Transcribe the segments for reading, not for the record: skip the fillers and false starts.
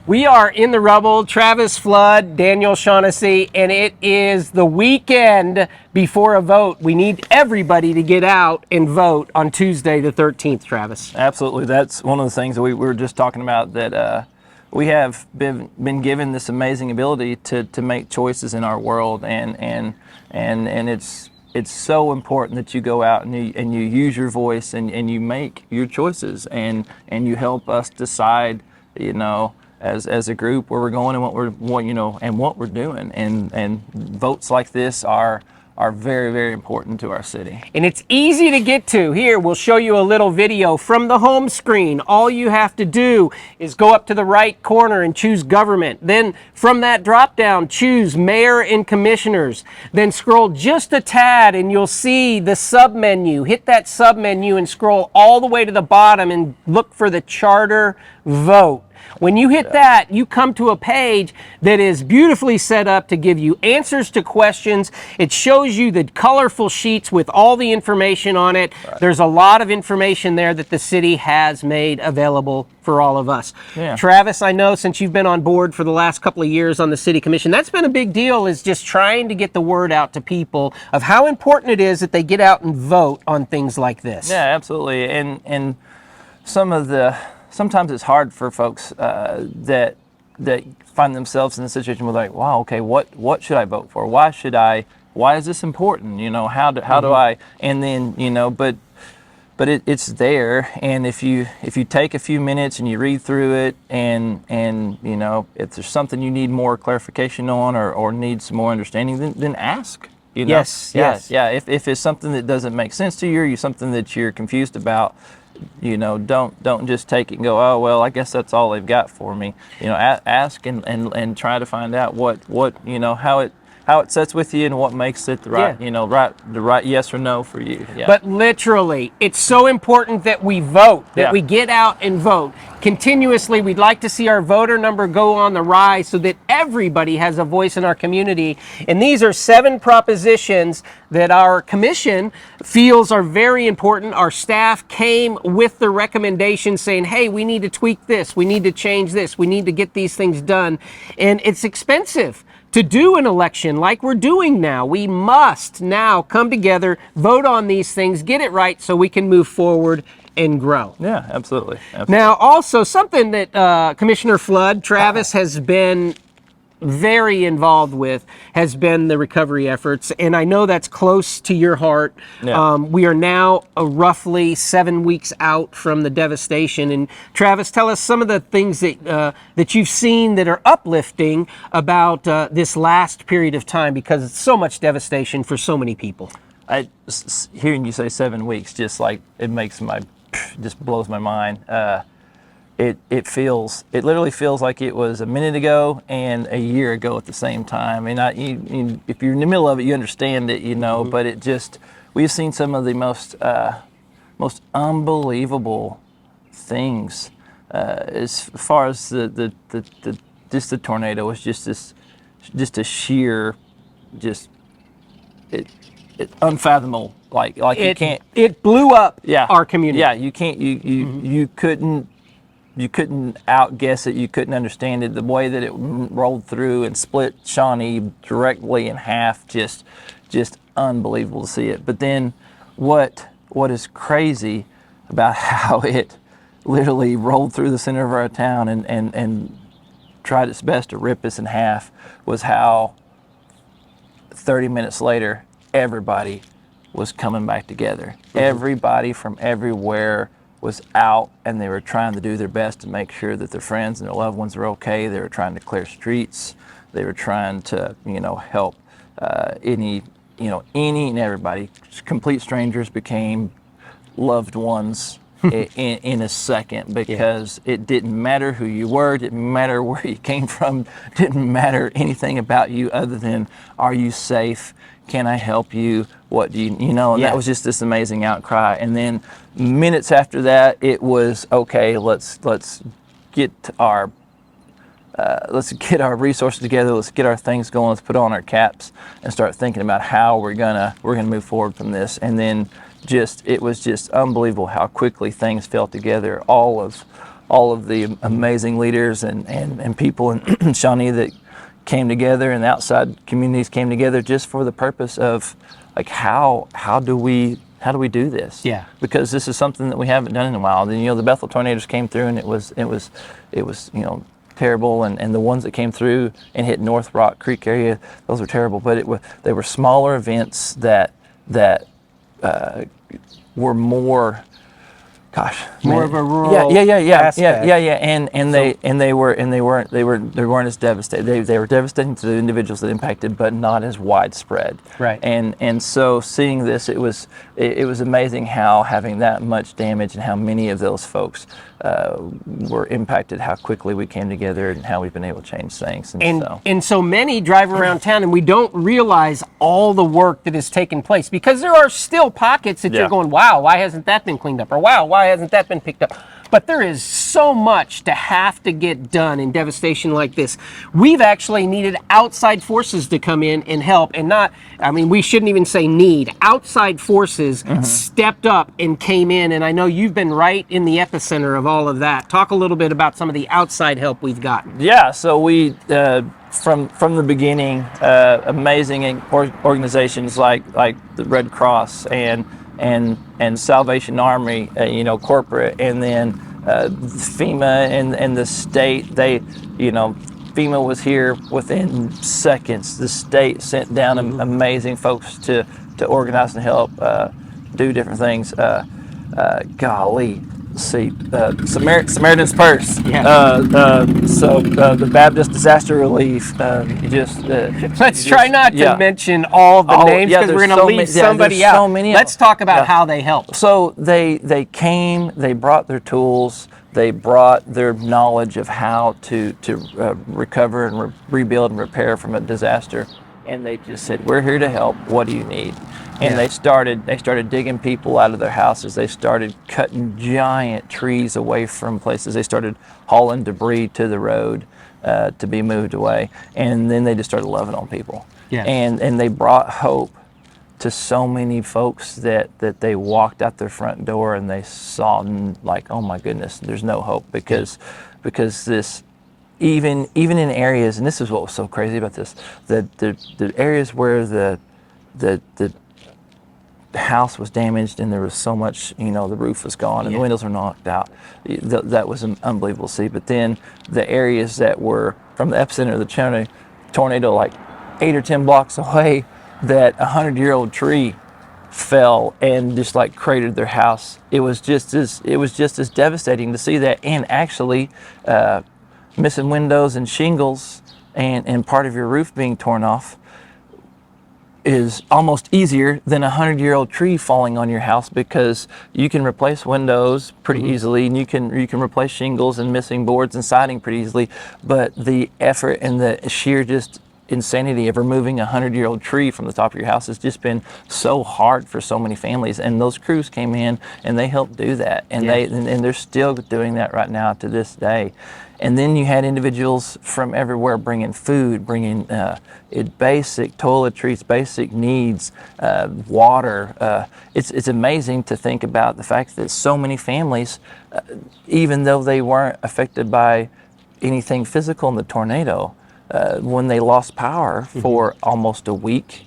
We are in the rubble, Travis Flood, Daniel Shawnee, and it is the weekend before a vote. We need everybody to get out and vote on Tuesday the 13th, Travis. Absolutely. That's one of the things that we were just talking about, that we have been given this amazing ability to make choices in our world, and it's so important that you go out and you use your voice and you make your choices and you help us decide, as a group, where we're going and what we're doing, and votes like this are very, very important to our city. And it's easy to get to. Here, we'll show you a little video from the home screen. All you have to do is go up to the right corner and choose government. Then from that drop down, choose mayor and commissioners. Then scroll just a tad and you'll see the sub menu. Hit that sub menu and scroll all the way to the bottom and look for the charter vote. When you hit that, you come to a page that is beautifully set up to give you answers to questions. It shows you the colorful sheets with all the information on it. Right. There's a lot of information there that the city has made available for all of us. Yeah. Travis, I know since you've been on board for the last couple of years on the city commission, that's been a big deal, is just trying to get the word out to people of how important it is that they get out and vote on things like this. Yeah, absolutely. And sometimes it's hard for folks that find themselves in a situation where, like, wow, okay, what should I vote for? Why is this important? How do I? And then but it's there, and if you take a few minutes and you read through it, and if there's something you need more clarification on or need some more understanding, then ask. Yes. If it's something that doesn't make sense to you, or something that you're confused about, don't just take it and go, oh well, I guess that's all they've got for me. Ask and try to find out what how it sets with you and what makes it the right the right yes or no for you. Yeah. But literally, it's so important that we vote, that we get out and vote continuously. We'd like to see our voter number go on the rise so that everybody has a voice in our community. And these are 7 propositions that our commission feels are very important. Our staff came with the recommendation saying, hey, we need to tweak this, we need to change this, we need to get these things done. And it's expensive to do an election like we're doing now. We must now come together, vote on these things, get it right so we can move forward and grow. Yeah, absolutely. Now, also something that Commissioner Flood, Travis has been very involved with has been the recovery efforts, and I know that's close to your heart. Yeah. We are now roughly 7 weeks out from the devastation, and Travis, tell us some of the things that you've seen that are uplifting about this last period of time, because it's so much devastation for so many people. Hearing you say 7 weeks, just blows my mind. It literally feels like it was a minute ago and a year ago at the same time. And if you're in the middle of it, you understand it, mm-hmm. But we've seen some of the most unbelievable things as far as the tornado was just a sheer, unfathomable. It blew up our community. Yeah, you can't mm-hmm. You couldn't outguess it. You couldn't understand it. The way that it rolled through and split Shawnee directly in half, just unbelievable to see it. But then what is crazy about how it literally rolled through the center of our town and tried its best to rip us in half was how 30 minutes later, everybody was coming back together. Mm-hmm. Everybody from everywhere was out, and they were trying to do their best to make sure that their friends and their loved ones were okay. They were trying to clear streets. They were trying to, help any and everybody. Complete strangers became loved ones in a second, because it didn't matter who you were, didn't matter where you came from, didn't matter anything about you other than, are you safe? Can I help you? What do you know? And that was just this amazing outcry. And then minutes after that, it was, okay, let's get our resources together. Let's get our things going. Let's put on our caps and start thinking about how we're gonna move forward from this. And then it was just unbelievable how quickly things fell together. All all of the amazing leaders and people in Shawnee that came together, and the outside communities came together just for the purpose of, like, how do we do this? Yeah. Because this is something that we haven't done in a while. And, the Bethel tornadoes came through, and it was terrible, and the ones that came through and hit North Rock Creek area, those were terrible. But they were smaller events that were more, More of a rural aspect. and they weren't as devastating. They were devastating to the individuals that impacted, but not as widespread. Right. And so seeing this, it was amazing how having that much damage and how many of those folks were impacted, how quickly we came together, and how we've been able to change things. And so many drive around town, and we don't realize all the work that has taken place, because there are still pockets that you're going, wow, why hasn't that been cleaned up? Or wow, why hasn't that been picked up? But there is so much to have to get done in devastation like this. We've actually needed outside forces to come in and help, and we shouldn't even say need. Outside forces stepped up and came in, and I know you've been right in the epicenter of all of that. Talk a little bit about some of the outside help we've gotten. Yeah, so we, from the beginning, amazing organizations like the Red Cross and Salvation Army, corporate, and then FEMA and the state. FEMA was here within seconds. The state sent down amazing folks to organize and help do different things. Golly. Let's see, Samaritan's Purse. Yeah. The Baptist Disaster Relief. Let's try not to mention all the names, because we're going to leave somebody out. So many. Let's talk about how they help. So they came. They brought their tools. They brought their knowledge of how to recover and rebuild and repair from a disaster. And they just said, "We're here to help. What do you need?" And they started digging people out of their houses. They started cutting giant trees away from places. They started hauling debris to the road to be moved away. And then they just started loving on people. Yeah. And they brought hope to so many folks that they walked out their front door and they saw, like, oh my goodness, there's no hope, because this, even in areas, and this is what was so crazy about this, the areas where the house was damaged and there was so much, the roof was gone and the windows were knocked out. That was unbelievable to see. But then the areas that were from the epicenter of the tornado, like 8 or 10 blocks away, that 100-year-old tree fell and just like cratered their house. It was just as devastating to see that, and actually missing windows and shingles and part of your roof being torn off is almost easier than a 100-year-old tree falling on your house, because you can replace windows pretty easily, and you can replace shingles and missing boards and siding pretty easily. But the effort and the sheer just insanity of removing a 100-year-old tree from the top of your house has just been so hard for so many families. And those crews came in and they helped do that, and they're still doing that right now to this day. And then you had individuals from everywhere bringing food, bringing basic toiletries, basic needs, water. It's amazing to think about the fact that so many families, even though they weren't affected by anything physical in the tornado, when they lost power for almost a week,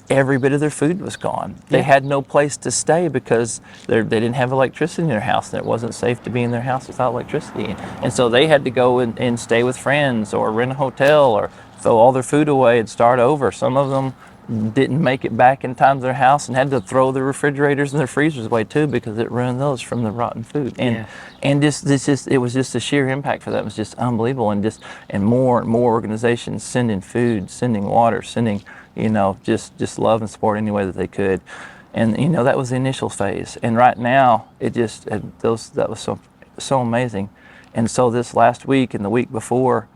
every bit of their food was gone. They had no place to stay because they didn't have electricity in their house, and it wasn't safe to be in their house without electricity. And so they had to go and stay with friends or rent a hotel or throw all their food away and start over. Some of them didn't make it back in time to their house and had to throw their refrigerators and their freezers away too, because it ruined those from the rotten food. And it was just the sheer impact for that was just unbelievable. And more and more organizations sending food, sending water, sending just love and support any way that they could. And that was the initial phase. And right now that was so amazing. And so this last week and the week before,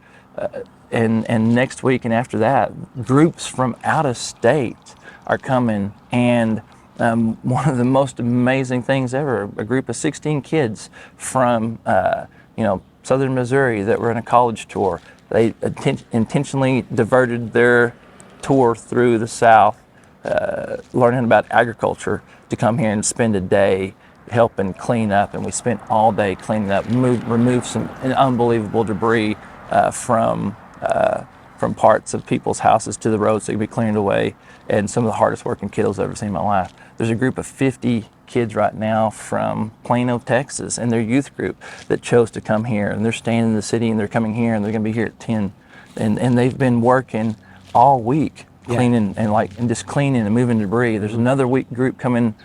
and next week and after that, groups from out of state are coming. And one of the most amazing things ever, a group of 16 kids from southern Missouri that were in a college tour. They intentionally diverted their tour through the South, learning about agriculture, to come here and spend a day helping clean up, and we spent all day cleaning up, remove some unbelievable debris from parts of people's houses to the road so it could be cleaned away, and some of the hardest working kiddos I've ever seen in my life. There's a group of 50 kids right now from Plano, Texas, and their youth group that chose to come here, and they're staying in the city and they're coming here, and they're going to be here at 10, and they've been working all week cleaning and just cleaning and moving debris. There's another group coming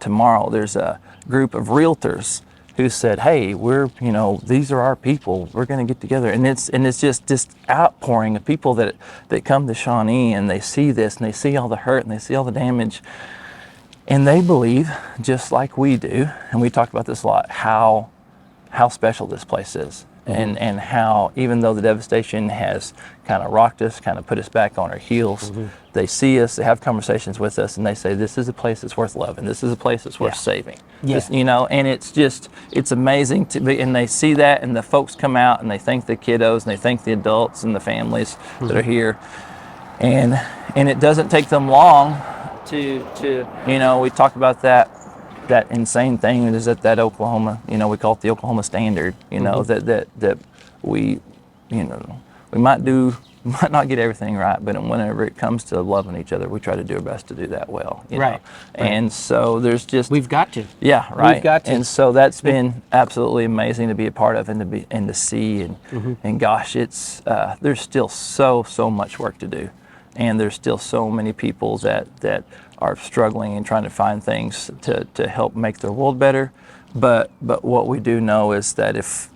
tomorrow. There's a group of realtors who said, hey, these are our people, we're going to get together. And it's just this outpouring of people that come to Shawnee, and they see this, and they see all the hurt, and they see all the damage, and they believe, just like we do, and we talk about this a lot, how special this place is. And how, even though the devastation has kind of rocked us, kind of put us back on our heels, they see us, they have conversations with us, and they say, this is a place that's worth loving. This is a place that's worth saving. Just, and it's amazing to be, and they see that, and the folks come out, and they thank the kiddos, and they thank the adults and the families that are here. And it doesn't take them long to we talk about that insane thing that is at that Oklahoma, we call it the Oklahoma standard, that we might not get everything right, but whenever it comes to loving each other, we try to do our best to do that well. Right. And so we've got to. Yeah, right. We've got to. And so that's been absolutely amazing to be a part of, and to see, and gosh, it's there's still so much work to do, and there's still so many people that are struggling and trying to find things to help make their world better. But what we do know is that if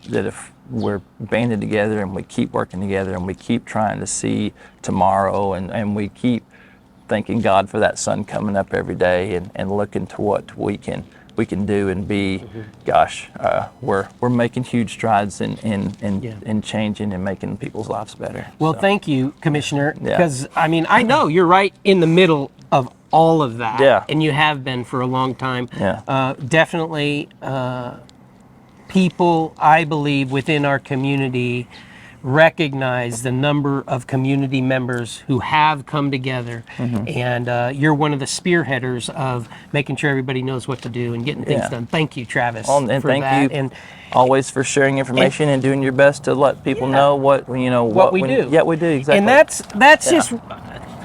we're banded together, and we keep working together, and we keep trying to see tomorrow, and we keep thanking God for that sun coming up every day, and looking to what we can do and be, gosh, we're making huge strides in changing and making people's lives better. Well, thank you, Commissioner, because I know you're right in the middle of all of that, and you have been for a long time. Definitely people, I believe, within our community recognize the number of community members who have come together, and you're one of the spearheaders of making sure everybody knows what to do and getting things done. Thank you, Travis, and for thank that. you and always for sharing information and doing your best to let people know what we do. Yeah, we do, exactly. And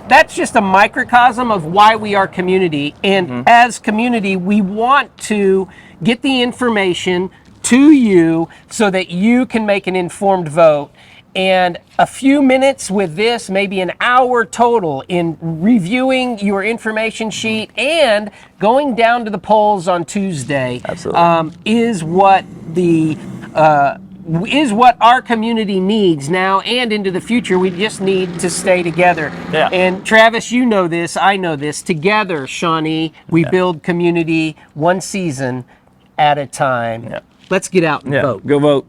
that's just a microcosm of why we are community. And as community, we want to get the information to you so that you can make an informed vote. And a few minutes with this, maybe an hour total in reviewing your information sheet and going down to the polls on Tuesday, is what our community needs now and into the future. We just need to stay together. And Travis, you know this, I know this. Together, Shawnee, we build community one season at a time. Let's get out and vote. Go vote.